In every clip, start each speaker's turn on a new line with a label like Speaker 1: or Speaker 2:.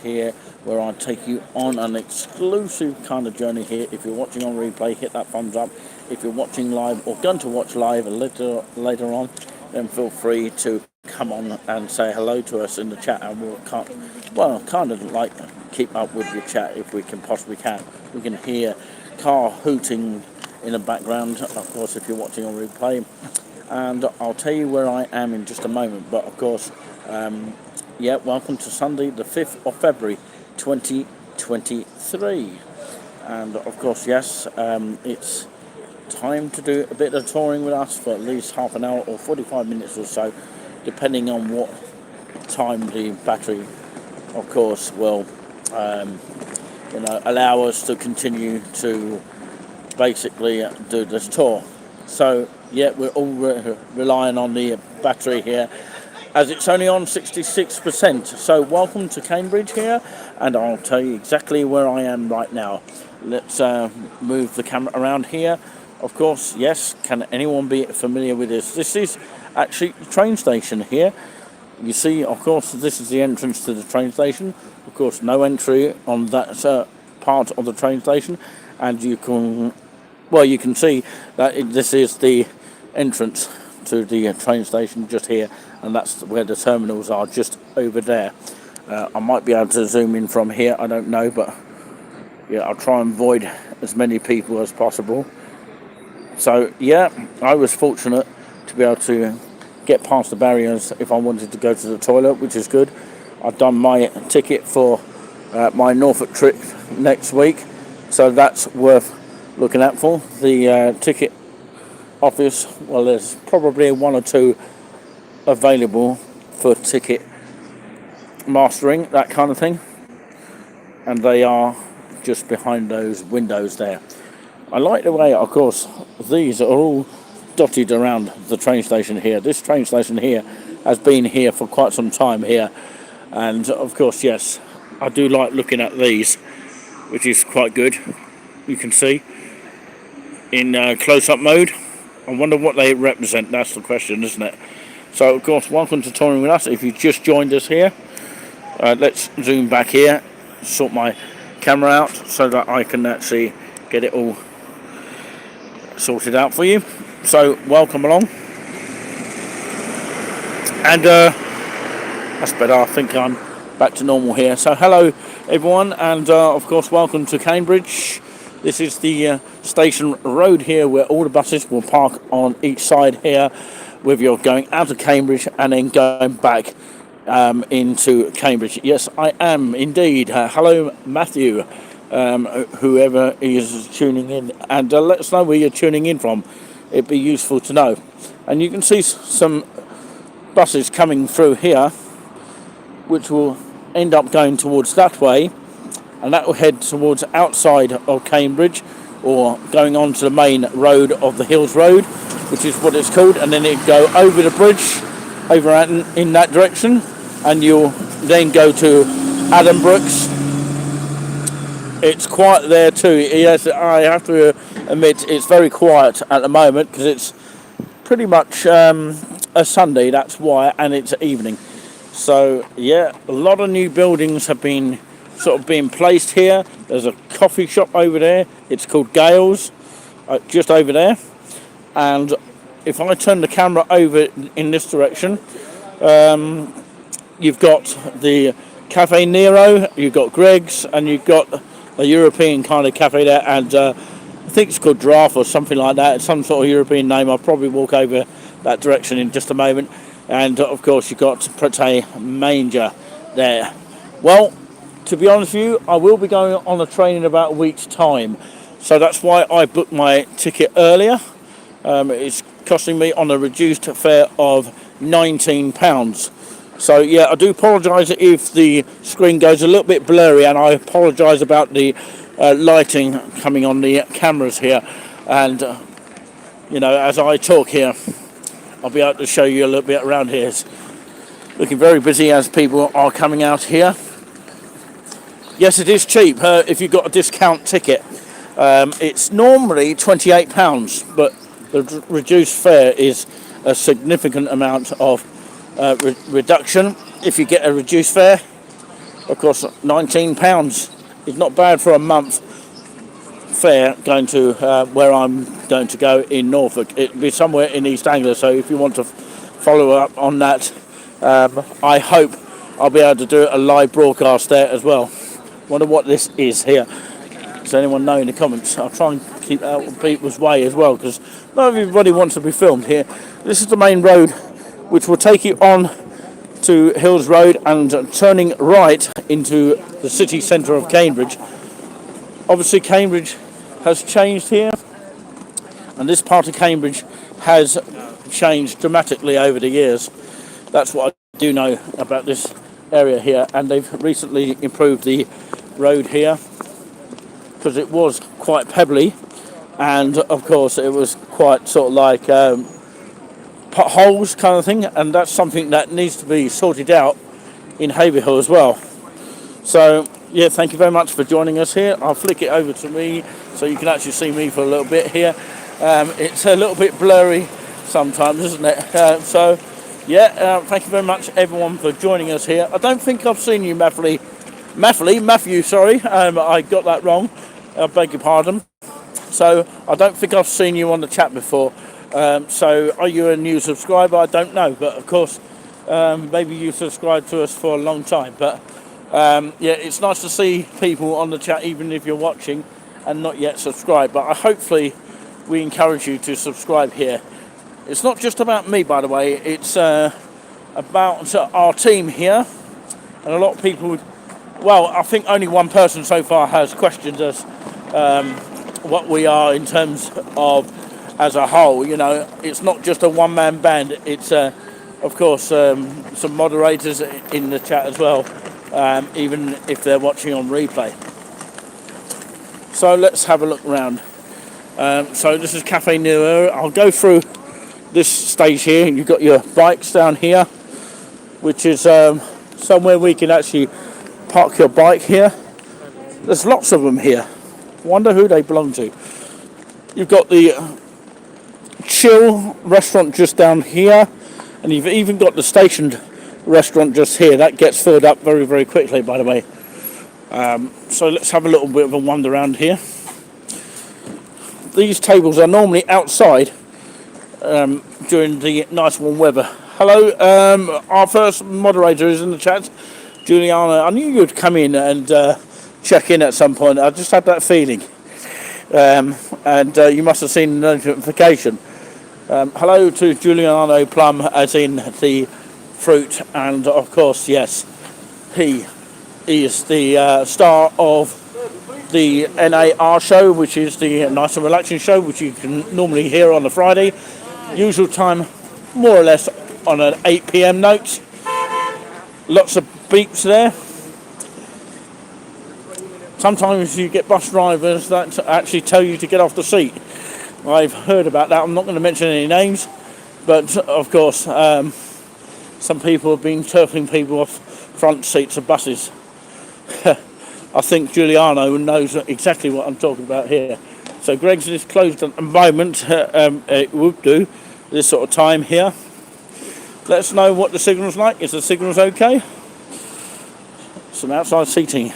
Speaker 1: here where I take you on an exclusive kind of journey here. If you're watching on replay, hit that thumbs up. If you're watching live or going to watch live later on, then feel free to come on and say hello to us in the chat, and kind of like keep up with your chat if we can possibly can. We can hear car hooting in the background, of course, if you're watching on replay. And I'll tell you where I am in just a moment. But of course, welcome to Sunday, the 5th of February, 2023. And of course, yes, it's time to do a bit of touring with us for at least half an hour or 45 minutes or so, depending on what time the battery, of course, will allow us to continue to basically do this tour. So yeah, we're all relying on the battery here, as it's only on 66%. So welcome to Cambridge here, and I'll tell you exactly where I am right now. Let's move the camera around here. Of course, yes, can anyone be familiar with this? This is actually the train station here. You see, of course, this is the entrance to the train station. Of course, no entry on that part of the train station, and you can see that this is the entrance to the train station just here, and that's where the terminals are, just over there. I might be able to zoom in from here, I don't know, but yeah, I'll try and avoid as many people as possible. So yeah, I was fortunate to be able to get past the barriers if I wanted to go to the toilet, which is good. I've done my ticket for my Norfolk trip next week, so that's worth looking out for. The ticket office, well, there's probably one or two available for ticket mastering, that kind of thing, and they are just behind those windows there. I like the way, of course, these are all dotted around the train station here. This train station here has been here for quite some time here, and of course, yes, I do like looking at these, which is quite good. You can see in close-up mode. I wonder what they represent. That's the question, isn't it? So, of course, welcome to touring with us. If you just joined us here, let's zoom back here, sort my camera out so that I can actually get it all sorted out for you. So, welcome along. And that's better. I think I'm back to normal here. So, hello, everyone, and of course, welcome to Cambridge. This is the station road here where all the buses will park on each side here, whether you're going out of Cambridge and then going back into Cambridge. Yes, I am indeed. Hello, Matthew, whoever is tuning in, and let us know where you're tuning in from. It'd be useful to know. And you can see some buses coming through here, which will end up going towards that way, and that will head towards outside of Cambridge, or going on to the main road of the Hills Road, which is what it's called, and then it go over the bridge, over in that direction, and you'll then go to Addenbrooke's. It's quiet there too. Yes, I have to admit it's very quiet at the moment because it's pretty much a Sunday, that's why, and it's evening. So yeah, a lot of new buildings have been being placed here. There's a coffee shop over there. It's called Gales, just over there. And if I turn the camera over in this direction, you've got the Cafe Nero, you've got Greg's, and you've got a European kind of cafe there, and I think it's called Draft or something like that. It's some sort of European name. I'll probably walk over that direction in just a moment. And of course, you've got Prete Manger there. Well, to be honest with you, I will be going on a train in about a week's time. So that's why I booked my ticket earlier. It's costing me on a reduced fare of £19. So yeah, I do apologise if the screen goes a little bit blurry, and I apologise about the lighting coming on the cameras here. And, as I talk here, I'll be able to show you a little bit around here. It's looking very busy as people are coming out here. Yes, it is cheap if you've got a discount ticket. It's normally £28, but the reduced fare is a significant amount of reduction if you get a reduced fare. Of course, £19 is not bad for a month fare going to where I'm going to go in Norfolk. It'll be somewhere in East Anglia, so if you want to follow up on that, I hope I'll be able to do a live broadcast there as well. Wonder what this is here. Does anyone know in the comments? I'll try and keep out of people's way as well, because not everybody wants to be filmed here. This is the main road which will take you on to Hills Road and turning right into the city centre of Cambridge. Obviously Cambridge has changed here, and this part of Cambridge has changed dramatically over the years. That's what I do know about this area here, and they've recently improved the road here, because it was quite pebbly, and of course it was quite sort of like potholes kind of thing, and that's something that needs to be sorted out in Haverhill as well. So yeah, thank you very much for joining us here. I'll flick it over to me so you can actually see me for a little bit here. It's a little bit blurry sometimes, isn't it? Thank you very much everyone for joining us here. I don't think I've seen you, Matthew, sorry, I got that wrong, I beg your pardon. So I don't think I've seen you on the chat before. So are you a new subscriber? I don't know, but of course maybe you subscribed to us for a long time. But it's nice to see people on the chat, even if you're watching and not yet subscribed. But hopefully we encourage you to subscribe here. It's not just about me, by the way, it's about our team here, and a lot of people, well, I think only one person so far has questioned us what we are in terms of as a whole. You know, it's not just a one-man band. It's of course some moderators in the chat as well, even if they're watching on replay. So let's have a look around. So this is Cafe Nero. I'll go through this stage here, and you've got your bikes down here, which is somewhere we can actually park your bike here. There's lots of them here. Wonder who they belong to. You've got the Chill restaurant just down here, and you've even got the stationed restaurant just here. That gets filled up very, very quickly, by the way. So let's have a little bit of a wander around here. These tables are normally outside during the nice warm weather. Hello, our first moderator is in the chat, Juliana. I knew you'd come in and check in at some point. I just had that feeling. And you must have seen the notification. Hello to Giuliano Plum, as in the fruit, and of course, yes, he is the star of the NAR show, which is the Nice and Relaxing show, which you can normally hear on a Friday. Usual time, more or less, on an 8 p.m. note. Lots of beeps there. Sometimes you get bus drivers that actually tell you to get off the seat. I've heard about that. I'm not going to mention any names, but of course, some people have been turfing people off front seats of buses. I think Giuliano knows exactly what I'm talking about here. So Greg's is closed at the moment. It would do this sort of time here. Let us know what the signal's like. Is the signal's okay? Some outside seating.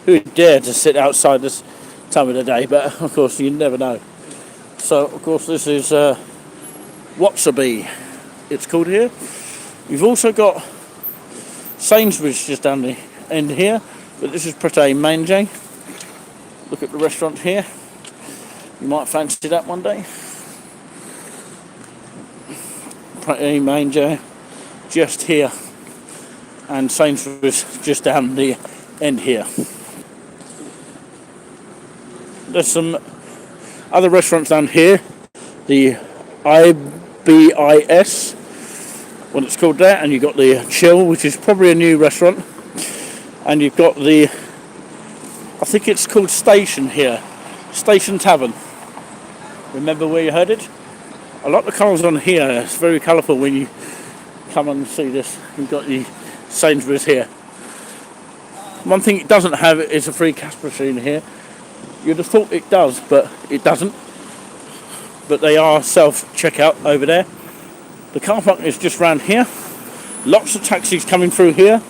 Speaker 1: Who would dare to sit outside this time of the day? But of course, you never know. So of course, this is Watsabee, it's called here. We've also got Sainsbury's just down the end here, but this is Pret Manger. Look at the restaurant here. You might fancy that one day. Pret Manger just here, and Sainsbury's just down the end here. There's some other restaurants down here. The IBIS, what it's called there, and you've got the Chill, which is probably a new restaurant, and you've got the, I think it's called Station here, Station Tavern. Remember where you heard it? A lot of colours on here. It's very colourful when you come and see this. You've got the Sainsbury's here. One thing it doesn't have is a free cash machine here. You'd have thought it does, but it doesn't. But they are self-checkout over there. The car park is just round here. Lots of taxis coming through here.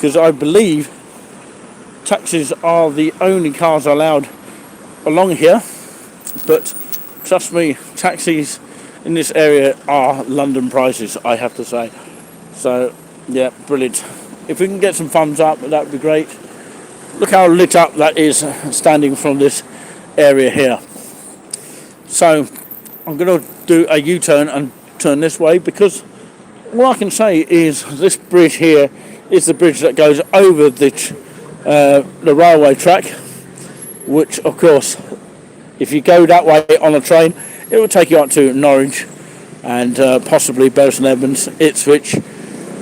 Speaker 1: because I believe taxis are the only cars allowed along here. But trust me, taxis in this area are London prices, I have to say. So, yeah, brilliant. If we can get some thumbs up, that would be great. Look how lit up that is standing from this area here. So, I'm going to do a U-turn and turn this way, because all I can say is this bridge here is the bridge that goes over the railway track, which, of course, if you go that way on a train, it will take you up to Norwich and possibly Bury St Edmunds, Ipswich,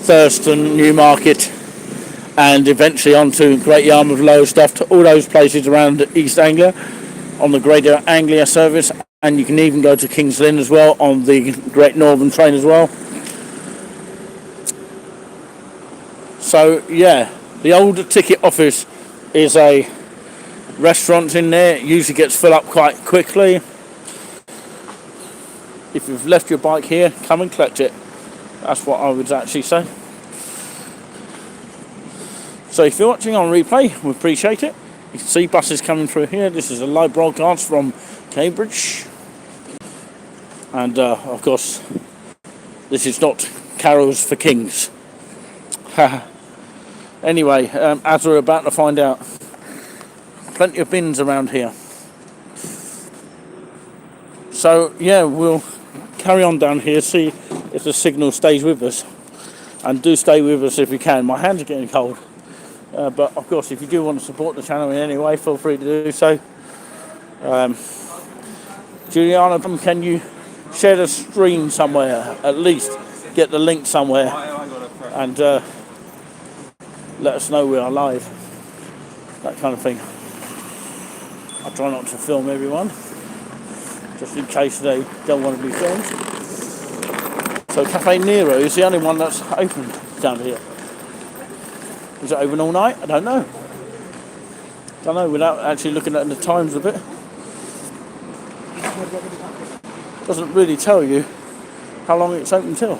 Speaker 1: Thurston, Newmarket, and eventually on to Great Yarmouth, Lowestoft, all those places around East Anglia on the Greater Anglia service, and you can even go to King's Lynn as well on the Great Northern train as well. So yeah, the old ticket office is a restaurant in there. It usually gets filled up quite quickly. If you've left your bike here, come and collect it. That's what I would actually say. So if you're watching on replay, we appreciate it. You can see buses coming through here. This is a live broadcast from Cambridge. And of course, this is not carols for kings. Anyway, as we're about to find out, plenty of bins around here. So yeah, we'll carry on down here, see if the signal stays with us, and do stay with us if you can. My hands are getting cold, but of course if you do want to support the channel in any way, feel free to do so. Juliana, can you share the stream somewhere, at least get the link somewhere, and let us know we are live, that kind of thing. I try not to film everyone, just in case they don't want to be filmed. So Cafe Nero is the only one that's open down here. Is it open all night? I don't know. Without actually looking at the times of it. Doesn't really tell you how long it's open till.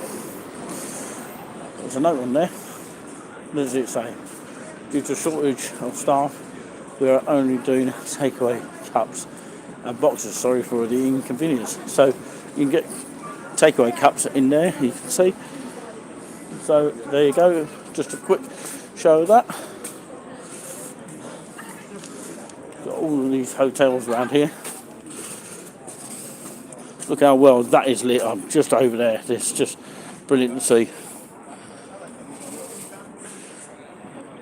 Speaker 1: There's a note on there. What does it say? Due to shortage of staff, we are only doing takeaway cups and boxes. Sorry for the inconvenience. So you can get takeaway cups in there, you can see. So there you go. Just a quick show of that. Got all of these hotels around here. Look how well that is lit up just over there. It's just brilliant to see.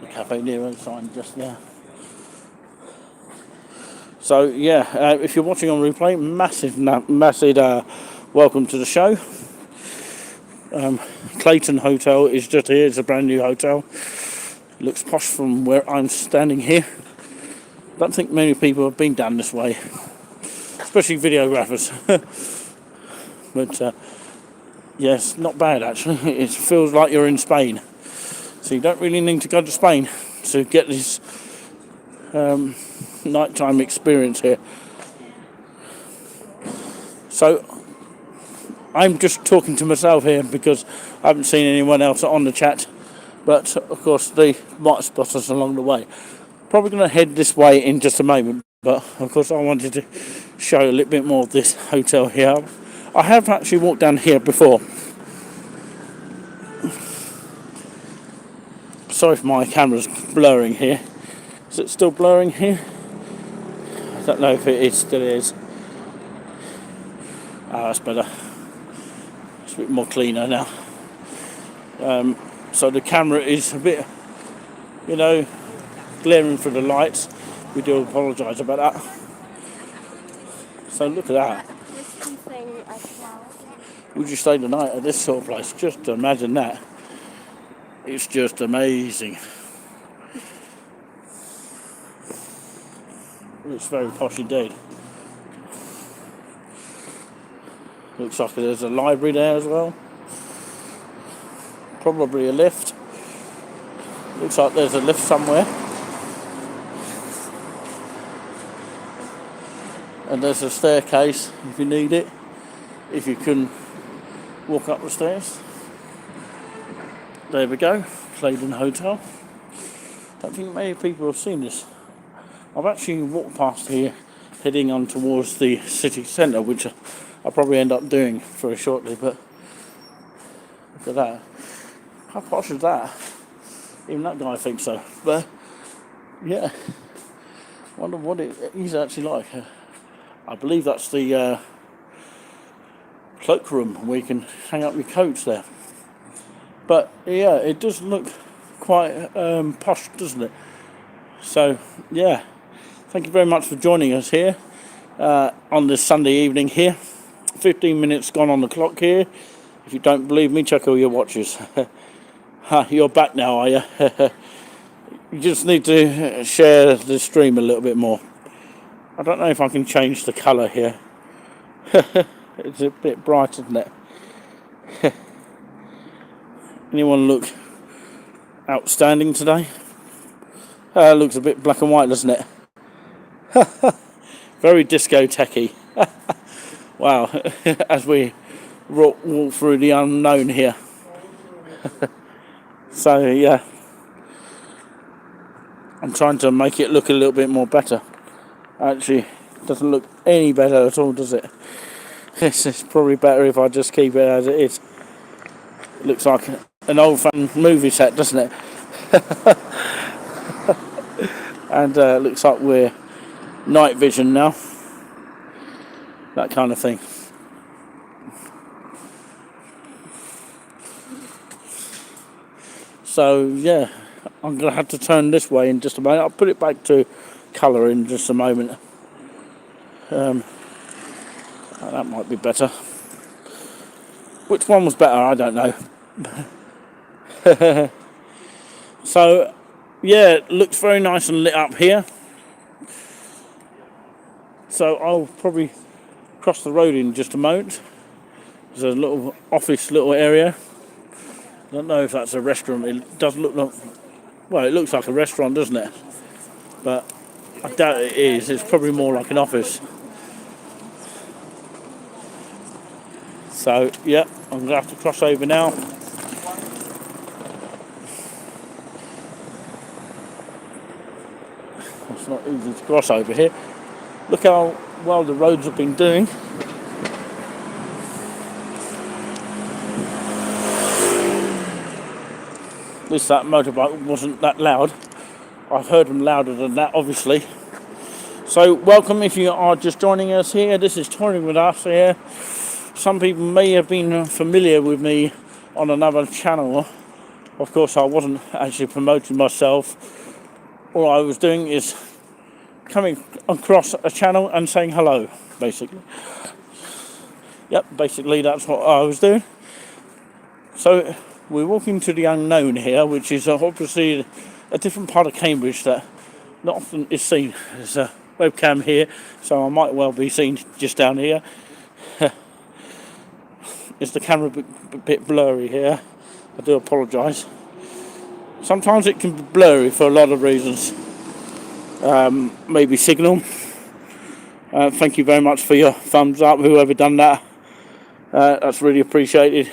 Speaker 1: The Cafe Nero sign just there. So yeah, if you're watching on replay, massive welcome to the show. Clayton Hotel is just here. It's a brand new hotel. Looks posh from where I'm standing here. Don't think many people have been down this way, especially videographers. But yes, not bad actually. It feels like you're in Spain. So you don't really need to go to Spain to get this nighttime experience here. So I'm just talking to myself here because I haven't seen anyone else on the chat, but of course they might spot us along the way. Probably going to head this way in just a moment, but of course I wanted to show a little bit more of this hotel here. I have actually walked down here before. Sorry if my camera's blurring here. Is it still blurring here? I don't know if it is, still is. Oh, that's better. It's a bit more cleaner now. So the camera is a bit, glaring through the lights. We do apologise about that. So look at that. Would you stay the night at this sort of place? Just imagine that. It's just amazing. It's very posh indeed. Looks like there's a library there as well. Probably a lift. Looks like there's a lift somewhere. And there's a staircase if you need it. If you can walk up the stairs. There we go. Clayton Hotel. I don't think many people have seen this. I've actually walked past here, heading on towards the city centre, which I'll probably end up doing very shortly, but look at that. How posh is that? Even that guy thinks so. But, yeah, wonder what it is actually like. I believe that's the cloakroom where you can hang up your coats there. But, yeah, it does look quite posh, doesn't it? So, yeah, thank you very much for joining us here on this Sunday evening here. 15 minutes gone on the clock here. If you don't believe me, check all your watches. You're back now, are you? You just need to share the stream a little bit more. I don't know if I can change the colour here. It's a bit bright, isn't it? Anyone look outstanding today? Looks a bit black and white, doesn't it? Very disco-techy. Wow, as we walk through the unknown here. So, yeah. I'm trying to make it look a little bit more better. Actually, it doesn't look any better at all, does it? It's probably better if I just keep it as it is. It looks like an old-fashioned movie set, doesn't it? And looks like we're night vision now. That kind of thing. So, yeah, I'm going to have to turn this way in just a moment. I'll put it back to colour in just a moment. That might be better. Which one was better? I don't know. So, yeah, it looks very nice and lit up here. So I'll probably cross the road in just a moment. There's a little office little area. I don't know if that's a restaurant. It does look like, well, it looks like a restaurant, doesn't it? But I doubt it is. It's probably more like an office. So, yeah, I'm going to have to cross over now. It's not easy to cross over here. Look how well the roads have been doing. At least that motorbike wasn't that loud. I've heard them louder than that, obviously. So, welcome if you are just joining us here. This is Touring With Us here. Some people may have been familiar with me on another channel. Of course, I wasn't actually promoting myself. All I was doing is coming across a channel and saying hello, basically. Yep, basically that's what I was doing. So we're walking to the unknown here, which is obviously a different part of Cambridge that not often is seen. There's a webcam here, so I might well be seen just down here. Is the camera a bit blurry here? I do apologise. Sometimes it can be blurry for a lot of reasons. Maybe signal. Thank you very much for your thumbs up, whoever done that. That's really appreciated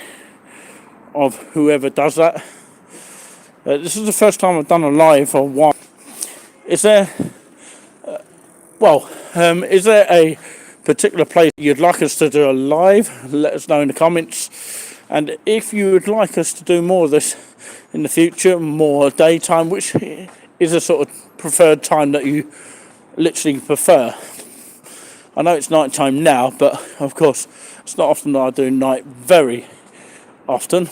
Speaker 1: of whoever does that. This is the first time I've done a live for a while. Is there a particular place you'd like us to do a live? Let us know in the comments. And if you would like us to do more of this in the future, more daytime, which is a sort of preferred time that you literally prefer. I know it's night time now, but of course it's not often that I do night very often.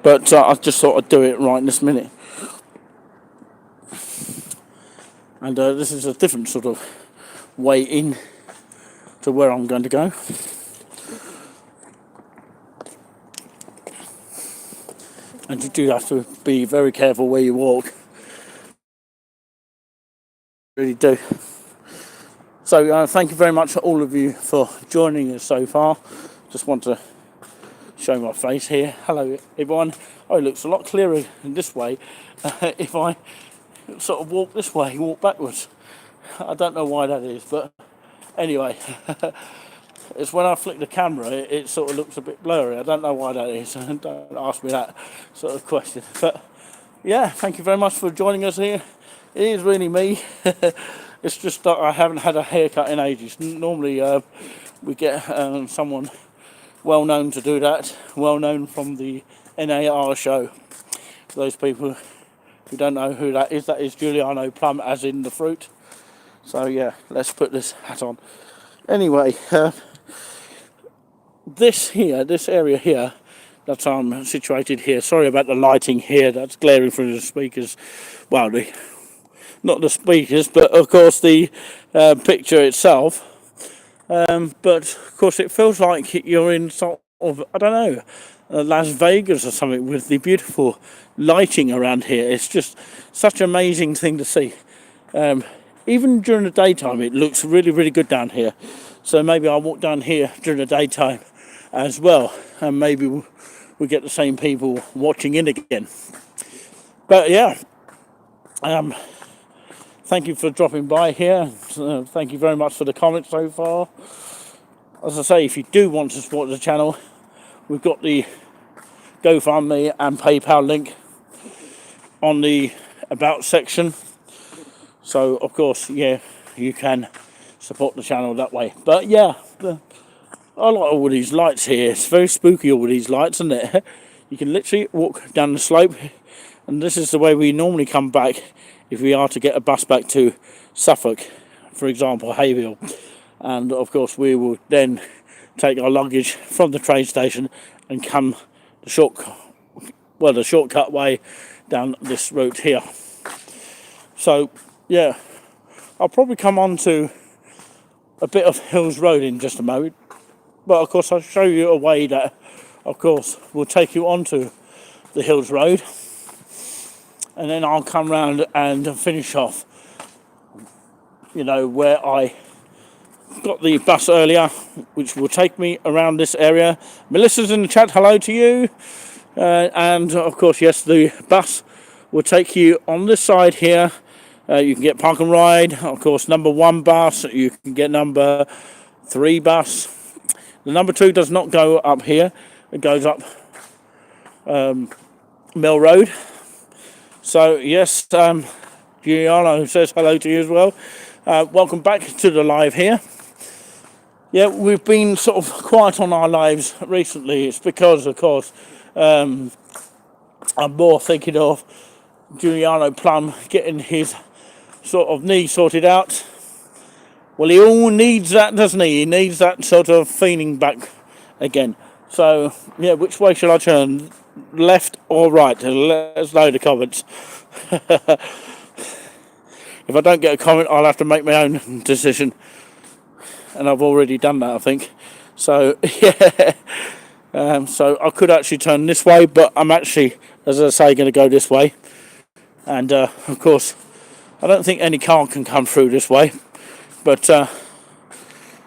Speaker 1: But I just thought I'd do it right in this minute. And this is a different sort of way in to where I'm going to go. And you do have to be very careful where you walk. Really do. So thank you very much to all of you for joining us so far. Just want to show my face here. Hello everyone. Oh, it looks a lot clearer in this way if I sort of walk this way, walk backwards. I don't know why that is, but anyway, it's when I flick the camera it sort of looks a bit blurry. I don't know why that is. Don't ask me that sort of question. But yeah, thank you very much for joining us here. It is really me. It's just that I haven't had a haircut in ages. Normally, we get someone well known to do that, well known from the NAR show. For those people who don't know who that is Giuliano Plum, as in the fruit. So yeah, let's put this hat on. Anyway, this area here that I'm situated here. Sorry about the lighting here. That's glaring through the speakers. Well, not the speakers, but of course the picture itself. But of course, it feels like you're in sort of, I don't know, Las Vegas or something, with the beautiful lighting around here. It's just such an amazing thing to see. Even during the daytime, it looks really, really good down here. So maybe I'll walk down here during the daytime as well, and maybe we get the same people watching in again. But yeah, thank you for dropping by here. Thank you very much for the comments so far. As I say, if you do want to support the channel, we've got the GoFundMe and PayPal link on the About section. So, of course, yeah, you can support the channel that way. But yeah, I like all these lights here. It's very spooky, all these lights, isn't it? You can literally walk down the slope, and this is the way we normally come back if we are to get a bus back to Suffolk, for example, Hayville. And of course, we will then take our luggage from the train station and come the shortcut way down this route here. So yeah, I'll probably come on to a bit of Hills Road in just a moment, but of course I'll show you a way that of course will take you onto the Hills Road, and then I'll come round and finish off, you know, where I got the bus earlier, which will take me around this area. Melissa's in the chat, hello to you. And of course, yes, the bus will take you on this side here. You can get park and ride, of course, number 1 bus, you can get number 3 bus. The number 2 does not go up here, it goes up Mill Road. So yes, Giuliano says hello to you as well. Welcome back to the live here. Yeah, we've been sort of quiet on our lives recently. It's because, of course, I'm more thinking of Giuliano Plum getting his sort of knee sorted out. Well, he all needs that, doesn't he? He needs that sort of feeling back again. So, yeah, which way shall I turn? Left or right? Let us know in the comments. If I don't get a comment, I'll have to make my own decision. And I've already done that, I think. So, yeah. So I could actually turn this way, but I'm actually, as I say, going to go this way. And, of course, I don't think any car can come through this way. But,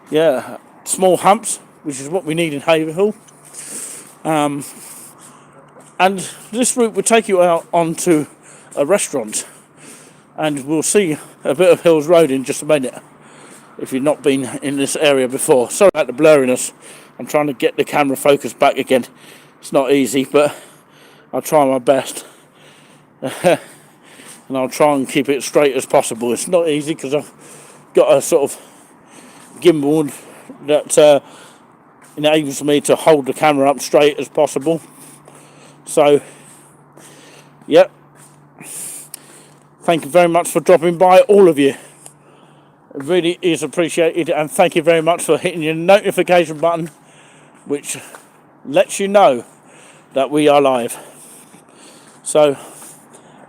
Speaker 1: yeah, small humps, which is what we need in Haverhill. And this route will take you out onto a restaurant. And we'll see a bit of Hills Road in just a minute, if you've not been in this area before. Sorry about the blurriness. I'm trying to get the camera focused back again. It's not easy, but I'll try my best. And I'll try and keep it straight as possible. It's not easy because I've got a sort of gimbal that enables me to hold the camera up straight as possible. So, yep. Thank you very much for dropping by, all of you. It really is appreciated, and thank you very much for hitting your notification button, which lets you know that we are live. So,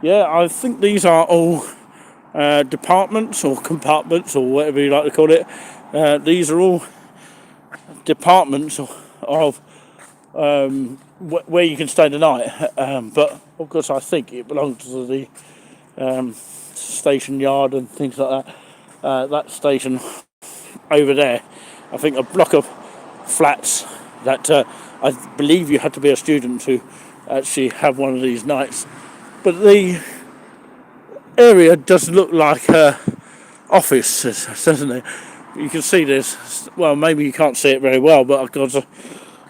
Speaker 1: yeah, I think these are all departments or compartments or whatever you like to call it. These are all departments of where you can stay the night. But of course, I think it belongs to the station yard and things like that. That station over there, I think a block of flats that I believe you had to be a student to actually have one of these nights. But the area does look like office, doesn't it? You can see this. Well, maybe you can't see it very well, but of course,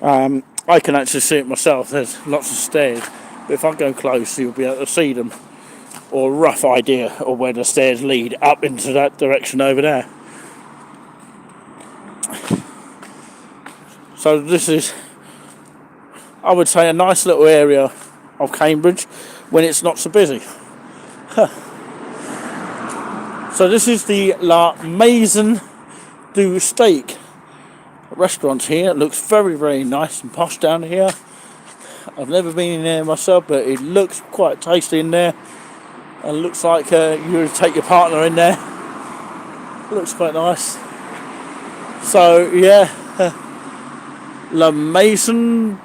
Speaker 1: I can actually see it myself. There's lots of stairs But if I go close, you'll be able to see them, or a rough idea of where the stairs lead up into that direction over there. So this is, I would say, a nice little area of Cambridge when it's not so busy. So this is the La Maison du Steak restaurant here. It looks very, very nice and posh down here. I've never been in there myself, but it looks quite tasty in there. And looks like you would take your partner in there. Looks quite nice. So yeah, La Maison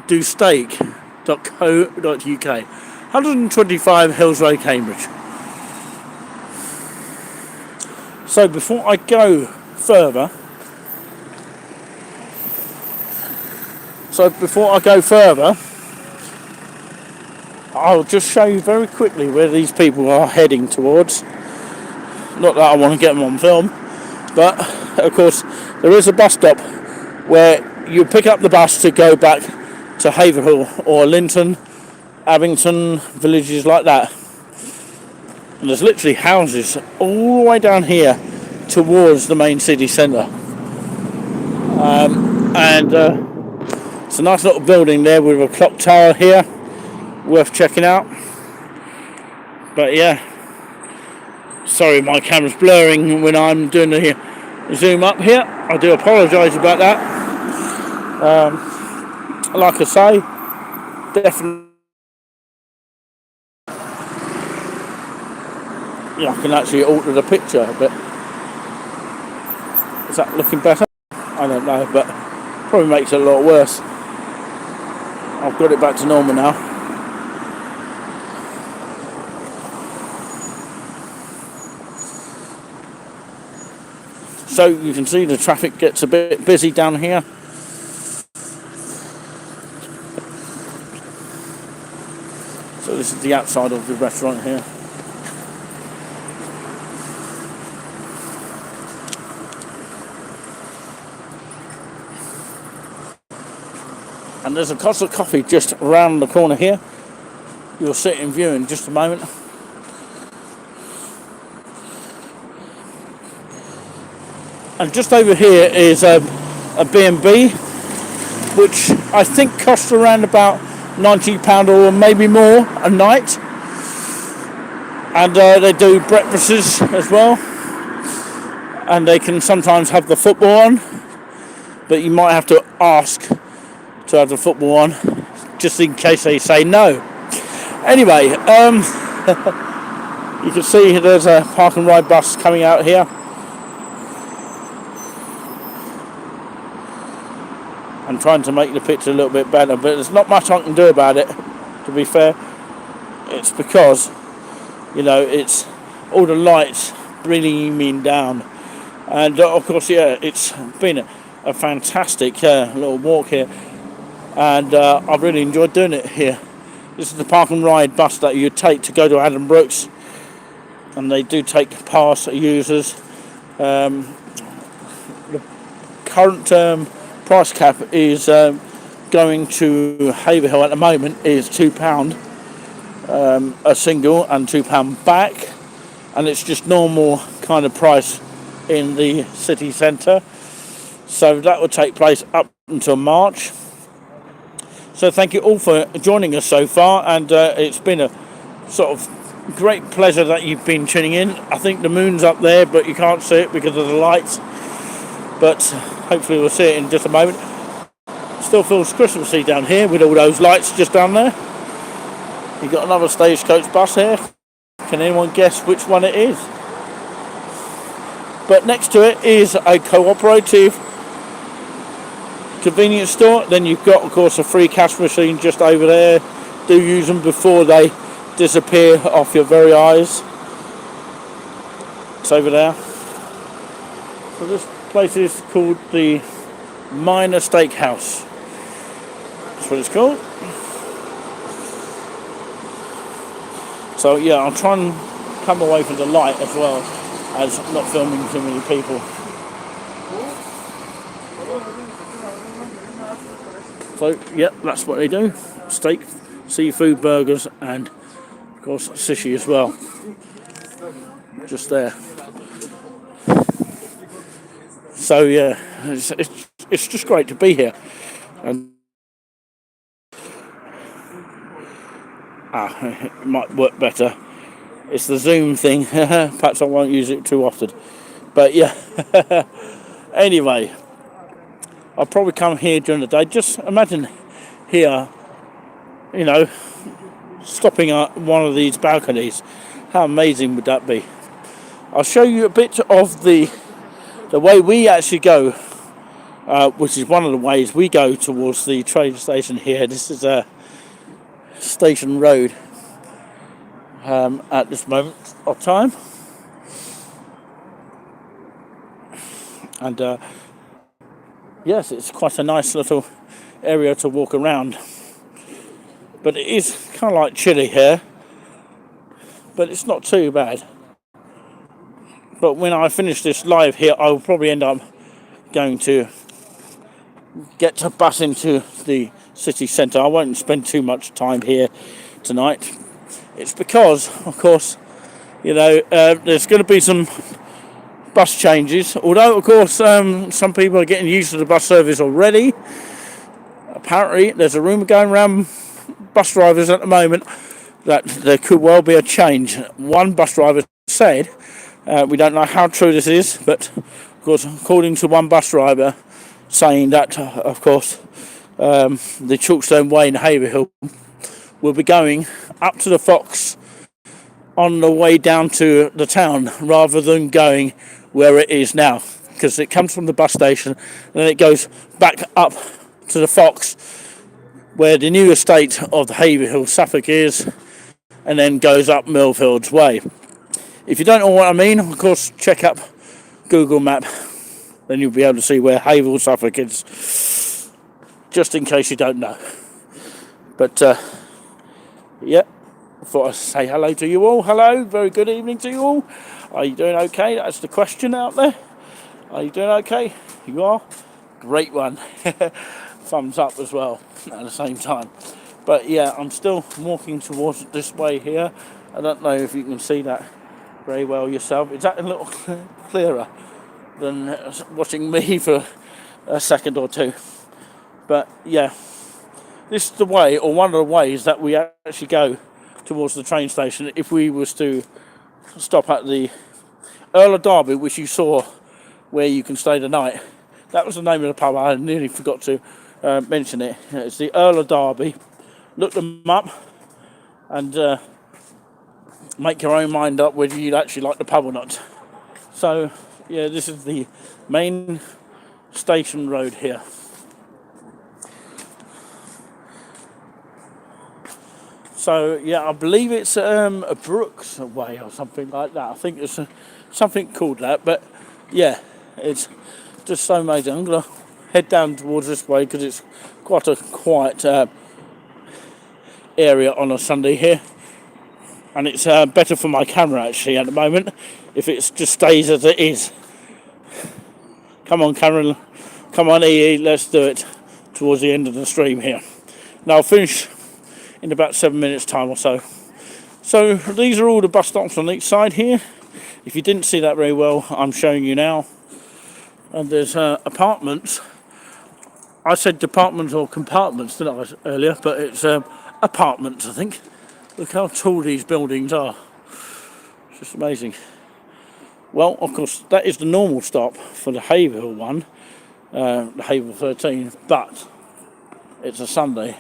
Speaker 1: du Steak.co.uk, 125 Hills Road, Cambridge. So before I go further, I'll just show you very quickly where these people are heading towards. Not that I want to get them on film, but of course there is a bus stop where you pick up the bus to go back to Haverhill or Linton, Abington, villages like that. And there's literally houses all the way down here towards the main city centre. It's a nice little building there with a clock tower here, worth checking out. But yeah, sorry my camera's blurring when I'm doing the zoom up here. I do apologise about that. Like I say, definitely. Yeah, I can actually alter the picture a bit. Is that looking better? I don't know, but probably makes it a lot worse. I've got it back to normal now. So you can see the traffic gets a bit busy down here. So this is the outside of the restaurant here. And there's a Costa Coffee just around the corner here. You'll sit in view in just a moment. And just over here is a B&B, which I think costs around about £90 or maybe more a night. And they do breakfasts as well. And they can sometimes have the football on, but you might have to ask to have the football on, just in case they say no. Anyway, you can see there's a park and ride bus coming out here. I'm trying to make the picture a little bit better, but there's not much I can do about it, to be fair. It's because, you know, it's all the lights beaming down. And of course, yeah, it's been a fantastic little walk here. And I've really enjoyed doing it here. This is the park and ride bus that you take to go to Adam Brooks, and they do take pass users. The current price cap is going to Haverhill at the moment is £2 a single and £2 back, and it's just normal kind of price in the city centre. So that will take place up until March. So thank you all for joining us so far, and it's been a sort of great pleasure that you've been tuning in. I think the moon's up there, but you can't see it because of the lights, but hopefully we'll see it in just a moment. Still feels Christmassy down here with all those lights just down there. You've got another Stagecoach bus here. Can anyone guess which one it is? But next to it is a cooperative convenience store. Then you've got, of course, a free cash machine just over there. Do use them before they disappear off your very eyes. It's over there. So this place is called the Minor Steakhouse. That's what it's called. So yeah, I'll try and come away from the light as well as not filming too many people. So yeah, that's what they do. Steak seafood burgers, and of course sushi as well. Just there. So yeah, it's just great to be here. And it might work better. It's the Zoom thing. Perhaps I won't use it too often. But yeah. Anyway, I'll probably come here during the day. Just imagine here, stopping at one of these balconies. How amazing would that be? I'll show you a bit of the way we actually go, which is one of the ways we go towards the train station here. This is a Station Road at this moment of time. And yes, it's quite a nice little area to walk around. But it is kind of like chilly here. But it's not too bad. But when I finish this live here, I'll probably end up going to get a bus into the city centre. I won't spend too much time here tonight. It's because, of course, there's going to be some bus changes. Although, of course, some people are getting used to the bus service already. Apparently, there's a rumour going around bus drivers at the moment that there could well be a change. One bus driver said, we don't know how true this is, but of course, according to one bus driver, saying that, of course, the Chalkstone Way in Haverhill will be going up to the Fox on the way down to the town rather than going where it is now, because it comes from the bus station and then it goes back up to the Fox where the new estate of the Haverhill Suffolk is, and then goes up Millfields Way. If you don't know what I mean, of course, check up Google Map, then you'll be able to see where Haverhill Suffolk is, just in case you don't know. But yeah, I thought I'd say hello to you all. Hello, very good evening to you all. Are you doing okay? That's the question out there. Are you doing okay? You are? Great one. Thumbs up as well at the same time. But yeah, I'm still walking towards this way here. I don't know if you can see that very well yourself. Is that a little clearer than watching me for a second or two? But yeah, this is the way, or one of the ways that we actually go towards the train station if we was to stop at the Earl of Derby, which you saw where you can stay the night. That was the name of the pub. I nearly forgot to mention it. It's the Earl of Derby. Look them up and make your own mind up whether you'd actually like the pub or not. So yeah, this is the main station road here. So yeah, I believe it's a Brooks Way or something like that. I think it's something called that. But yeah, it's just so amazing. I'm gonna head down towards this way because it's quite a quiet area on a Sunday here, and it's better for my camera actually at the moment if it just stays as it is. Come on, Cameron. Come on, EE. Let's do it towards the end of the stream here. Now I'll finish in about 7 minutes time or so. So these are all the bus stops on each side here. If you didn't see that very well, I'm showing you now. And there's apartments. I said departments or compartments, didn't I, earlier? But it's apartments, I think. Look how tall these buildings are. It's just amazing. Well, of course, that is the normal stop for the Haverhill one, the Haverhill 13, but it's a Sunday.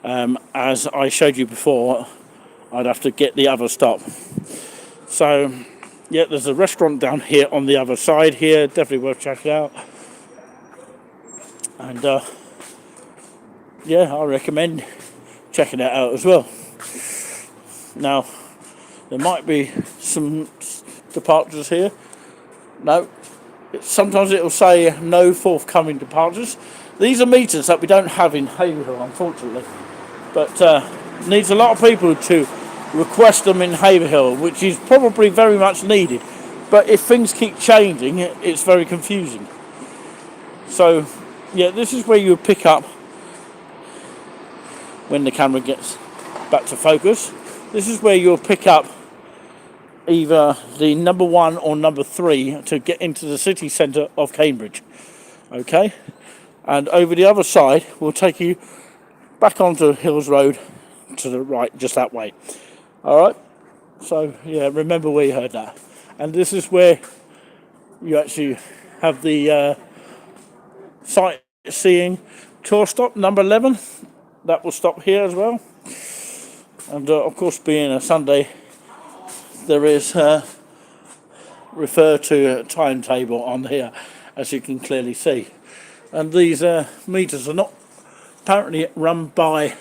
Speaker 1: As I showed you before, I'd have to get the other stop. So, yeah, there's a restaurant down here on the other side here. Definitely worth checking out. And, yeah, I recommend checking that out as well. Now, there might be some departures here. No. Sometimes it'll say no forthcoming departures. These are meters that we don't have in Haverhill, unfortunately. But needs a lot of people to request them in Haverhill, which is probably very much needed. But if things keep changing, it's very confusing. So, yeah, this is where you pick up when the camera gets back to focus. This is where you'll pick up either the number 1 or number 3 to get into the city centre of Cambridge. Okay, and over the other side will take you back onto Hills Road to the right, just that way. All right. So yeah, remember where you heard that. And this is where you actually have the sightseeing tour stop number 11. That will stop here as well. And of course, being a Sunday, there is refer to a timetable on here, as you can clearly see. And these meters are not apparently run by,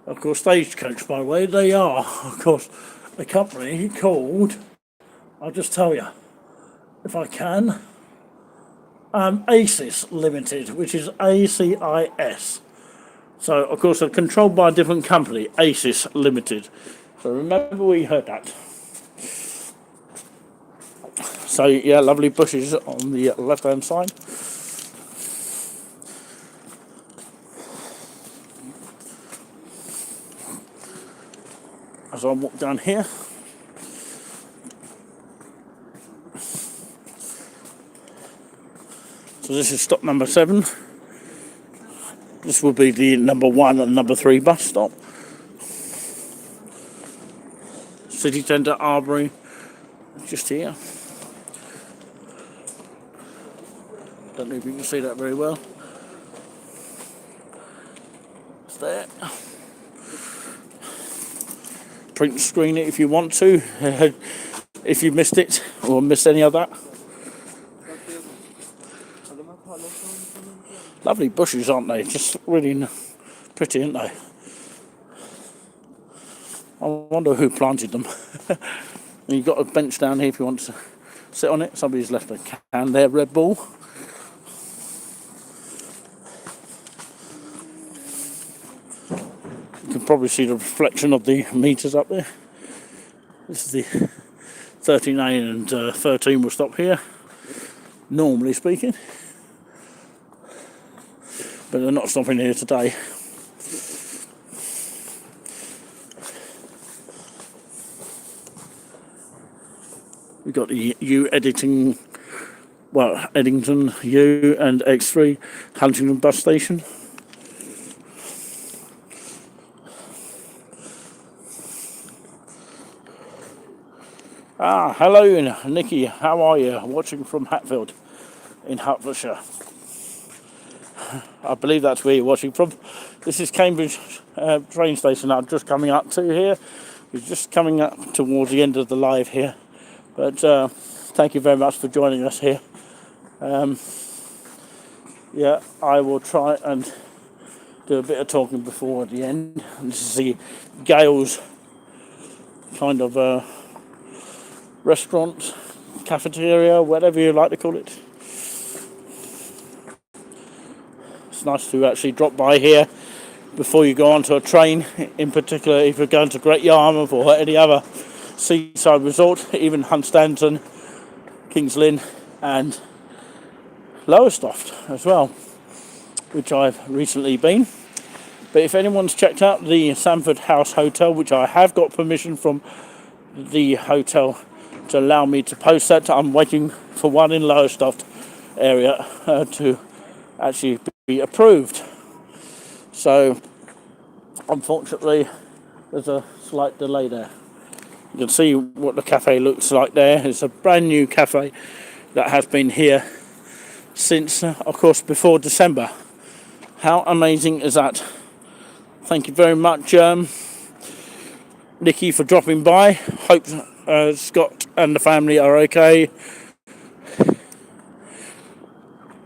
Speaker 1: of course, Stagecoach, by the way. They are, of course, a company called, I'll just tell you, if I can, ACIS Limited, which is ACIS. So, of course, they're controlled by a different company, ACIS Limited. So remember we heard that. So, yeah, lovely bushes on the left-hand side. As I walk down here. So this is stop number 7. This will be the number 1 and number 3 bus stop. City Centre, Arbury, just here. Don't know if you can see that very well. It's there. Print screen it if you want to, if you missed it or missed any of that. Lovely bushes, aren't they? Just really pretty, aren't they? I wonder who planted them. You've got a bench down here if you want to sit on it. Somebody's left a can there, Red Bull. You can probably see the reflection of the meters up there. This is the 39 and 13 will stop here, normally speaking. But they're not stopping here today. We've got the U Eddington U and X3 Huntingdon bus station. Hello Nikki, how are you? Watching from Hatfield in Hertfordshire. I believe that's where you're watching from. This is Cambridge train station I'm just coming up to here. We're just coming up towards the end of the live here. But thank you very much for joining us here. Yeah, I will try and do a bit of talking before the end. This is the Gales kind of restaurant, cafeteria, whatever you like to call it. It's nice to actually drop by here before you go onto a train, in particular if you're going to Great Yarmouth or any other seaside resort, even Hunstanton, Kings Lynn and Lowestoft as well, which I've recently been. But if anyone's checked out the Sanford House Hotel, which I have got permission from the hotel to allow me to post that, I'm waiting for one in Lowestoft area to actually be approved. So unfortunately there's a slight delay there. You can see what the cafe looks like there. It's a brand new cafe that has been here since, of course, before December. How amazing is that? Thank you very much, Nikki, for dropping by. Hope Scott and the family are okay.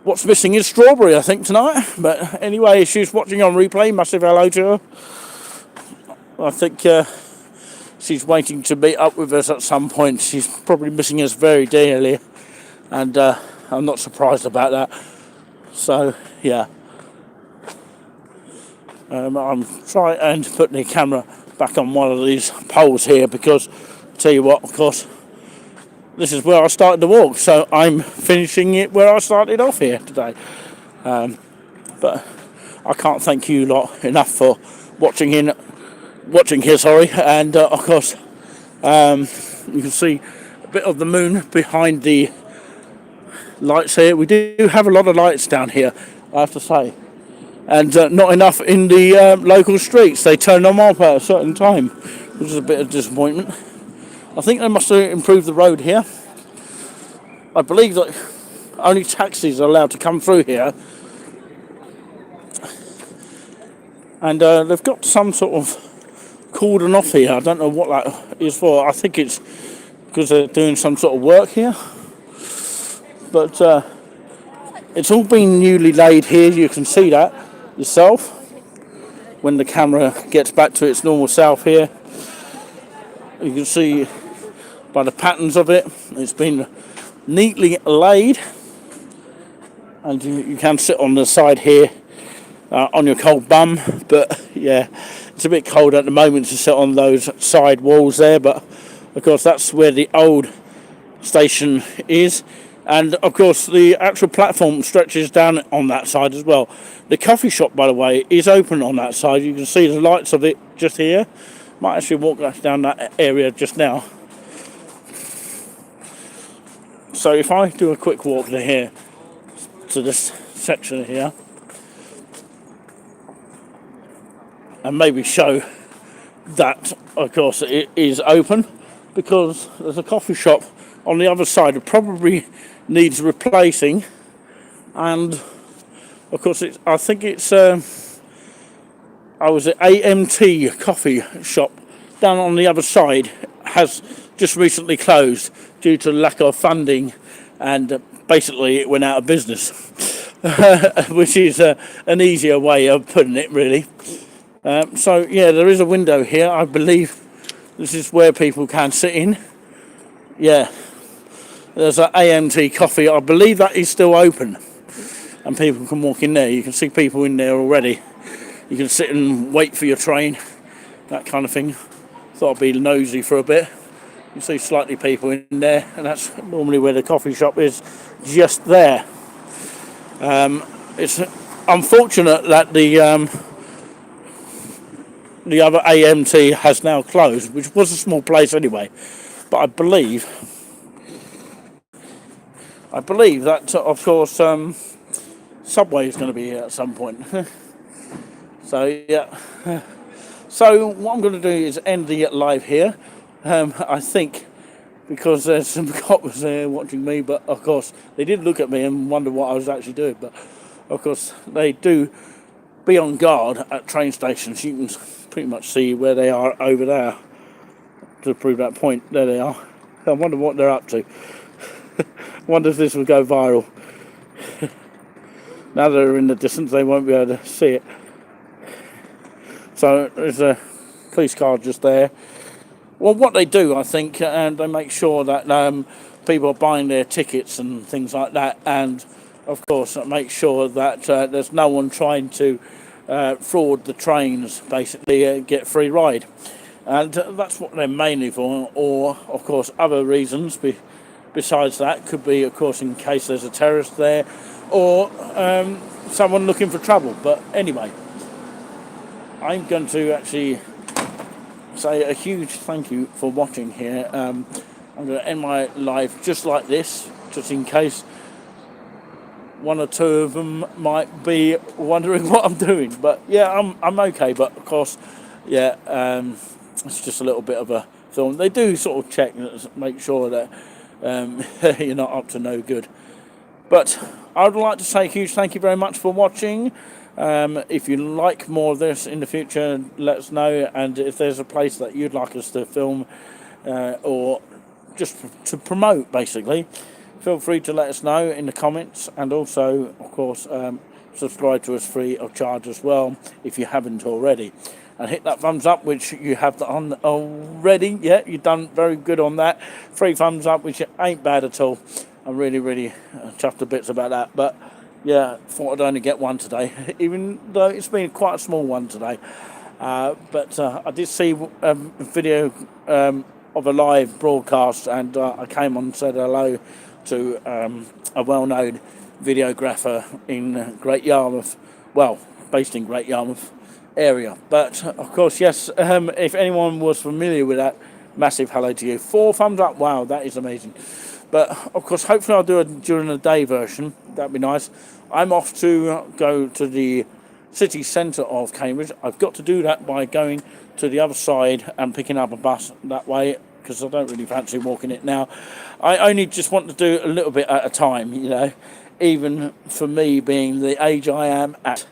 Speaker 1: What's missing is Strawberry, I think, tonight. But anyway, she's watching on replay. Massive hello to her. I think she's waiting to meet up with us at some point. She's probably missing us very dearly. And I'm not surprised about that. So, yeah. I'm trying and putting the camera back on one of these poles here because, tell you what, of course, this is where I started the walk, so I'm finishing it where I started off here today. But I can't thank you lot enough for watching in watching here, sorry, and of course you can see a bit of the moon behind the lights here. We do have a lot of lights down here, I have to say, and not enough in the local streets. They turn them off at a certain time, which is a bit of disappointment. I think they must have improved the road here. I believe that only taxis are allowed to come through here, and they've got some sort of cordon off here. I don't know what that is for. I think it's because they're doing some sort of work here, but it's all been newly laid here. You can see that yourself when the camera gets back to its normal self here. You can see by the patterns of it, it's been neatly laid, and you can sit on the side here on your cold bum, but yeah, it's a bit cold at the moment to sit on those side walls there, but of course that's where the old station is, and of course the actual platform stretches down on that side as well. The coffee shop, by the way, is open on that side. You can see the lights of it just here. Might actually walk down that area just now. So if I do a quick walk to here, to this section here, and maybe show that, of course, it is open, because there's a coffee shop on the other side that probably needs replacing, and of course I think it's AMT coffee shop down on the other side has just recently closed due to lack of funding, and basically it went out of business, which is an easier way of putting it, really. So yeah, there is a window here. I believe this is where people can sit in. Yeah, there's an AMT coffee. I believe that is still open, and people can walk in there. You can see people in there already. You can sit and wait for your train, that kind of thing. Thought I'd be nosy for a bit. You see slightly people in there, and that's normally where the coffee shop is, just there. It's unfortunate that the other AMT has now closed, which was a small place anyway. But I believe that, of course, Subway is going to be here at some point. So yeah. So what I'm going to do is end the live here. I think, because there's some coppers there watching me, but of course they did look at me and wonder what I was actually doing. But of course they do be on guard at train stations. You can pretty much see where they are over there to prove that point. There they are. I wonder what they're up to. I wonder if this will go viral. Now they're in the distance, they won't be able to see it. So there's a police car just there. Well, what they do, I think, and they make sure that people are buying their tickets and things like that, and of course make sure that there's no one trying to fraud the trains, basically get free ride, and that's what they're mainly for. Or of course other reasons besides that could be, of course, in case there's a terrorist there, or someone looking for trouble. But anyway, I'm going to actually say a huge thank you for watching here. I'm going to end my live just like this, just in case one or two of them might be wondering what I'm doing. But yeah, I'm okay. But of course, yeah, it's just a little bit of a film. They do sort of check and make sure that you're not up to no good. But I would like to say a huge thank you very much for watching. If you like more of this in the future, let us know, and if there's a place that you'd like us to film or just to promote, basically, feel free to let us know in the comments, and also, of course, subscribe to us free of charge as well if you haven't already, and hit that thumbs up, which you have done already. Yeah, you've done very good on that. 3 thumbs up, which ain't bad at all. I'm really chuffed to bits about that. But yeah, thought I'd only get one today, even though it's been quite a small one today. But I did see a video of a live broadcast, and I came on and said hello to a well-known videographer in Great Yarmouth, well, based in Great Yarmouth area. But of course, yes, if anyone was familiar with that, massive hello to you. 4 thumbs up. Wow, that is amazing. But of course, hopefully I'll do it during the day version. That'd be nice. I'm off to go to the city centre of Cambridge. I've got to do that by going to the other side and picking up a bus that way, because I don't really fancy walking it now. I only just want to do a little bit at a time, even for me being the age I am at.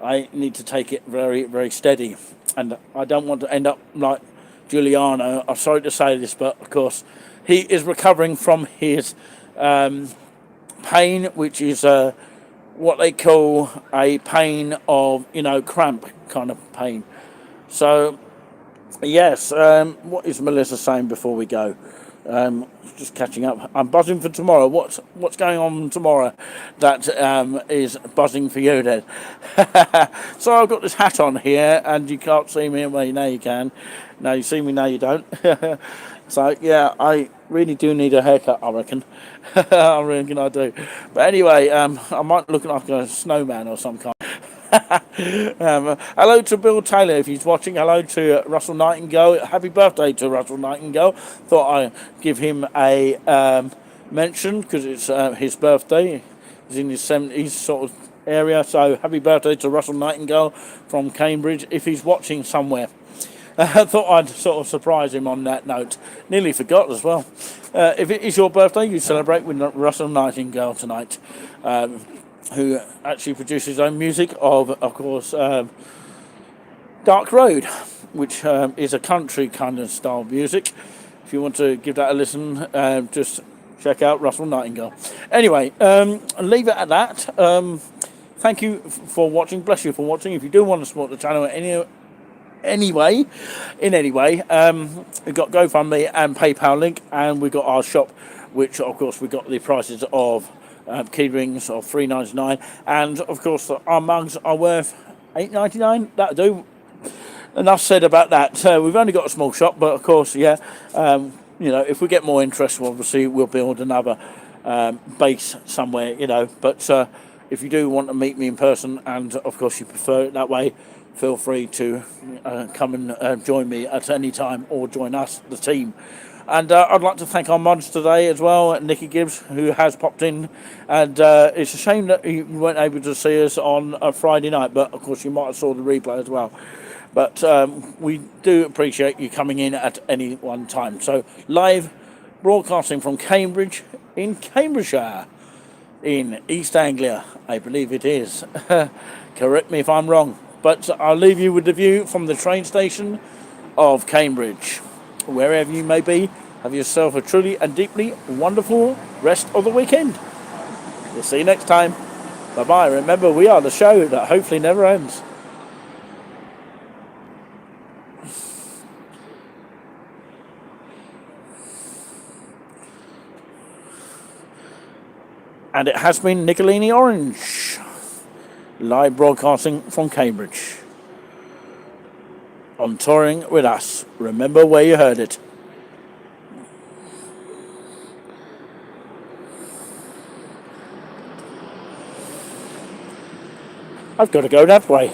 Speaker 1: I need to take it very, very steady. And I don't want to end up like Giuliano. I'm sorry to say this, but of course, he is recovering from his pain, which is what they call a pain of, cramp kind of pain. So, yes, what is Melissa saying before we go? Just catching up. I'm buzzing for tomorrow. What's going on tomorrow that is buzzing for you then? So I've got this hat on here, and you can't see me. Well, now you can. Now you see me, now you don't. So, yeah, I really do need a haircut, I reckon. I reckon I do. But anyway, I might look like a snowman or some kind. Hello to Bill Taylor if he's watching. Hello to Russell Nightingale. Happy birthday to Russell Nightingale. Thought I'd give him a mention because it's his birthday. He's in his 70s sort of area. So happy birthday to Russell Nightingale from Cambridge if he's watching somewhere. I thought I'd sort of surprise him on that note. Nearly forgot as well. If it is your birthday, you celebrate with Russell Nightingale tonight, who actually produced his own music of course, Dark Road, which is a country kind of style music. If you want to give that a listen, just check out Russell Nightingale. Anyway, leave it at that. Thank you for watching. Bless you for watching. If you do want to support the channel in any way, we've got GoFundMe and PayPal link, and we've got our shop, which of course we got the prices of key rings of $3.99, and of course our mugs are worth $8.99. That'll do. Enough said about that. We've only got a small shop, but of course, yeah, if we get more interest, obviously we'll build another base somewhere, But if you do want to meet me in person, and of course you prefer it that way, feel free to come and join me at any time, or join us, the team. And I'd like to thank our mods today as well, Nikki Gibbs, who has popped in. And it's a shame that you weren't able to see us on a Friday night, but of course you might have saw the replay as well. But we do appreciate you coming in at any one time. So live broadcasting from Cambridge in Cambridgeshire, in East Anglia, I believe it is. Correct me if I'm wrong. But I'll leave you with the view from the train station of Cambridge. Wherever you may be, have yourself a truly and deeply wonderful rest of the weekend. We'll see you next time. Bye-bye. Remember, we are the show that hopefully never ends. And it has been Nicolini Orange, live broadcasting from Cambridge. On touring with us. Remember where you heard it. I've got to go that way.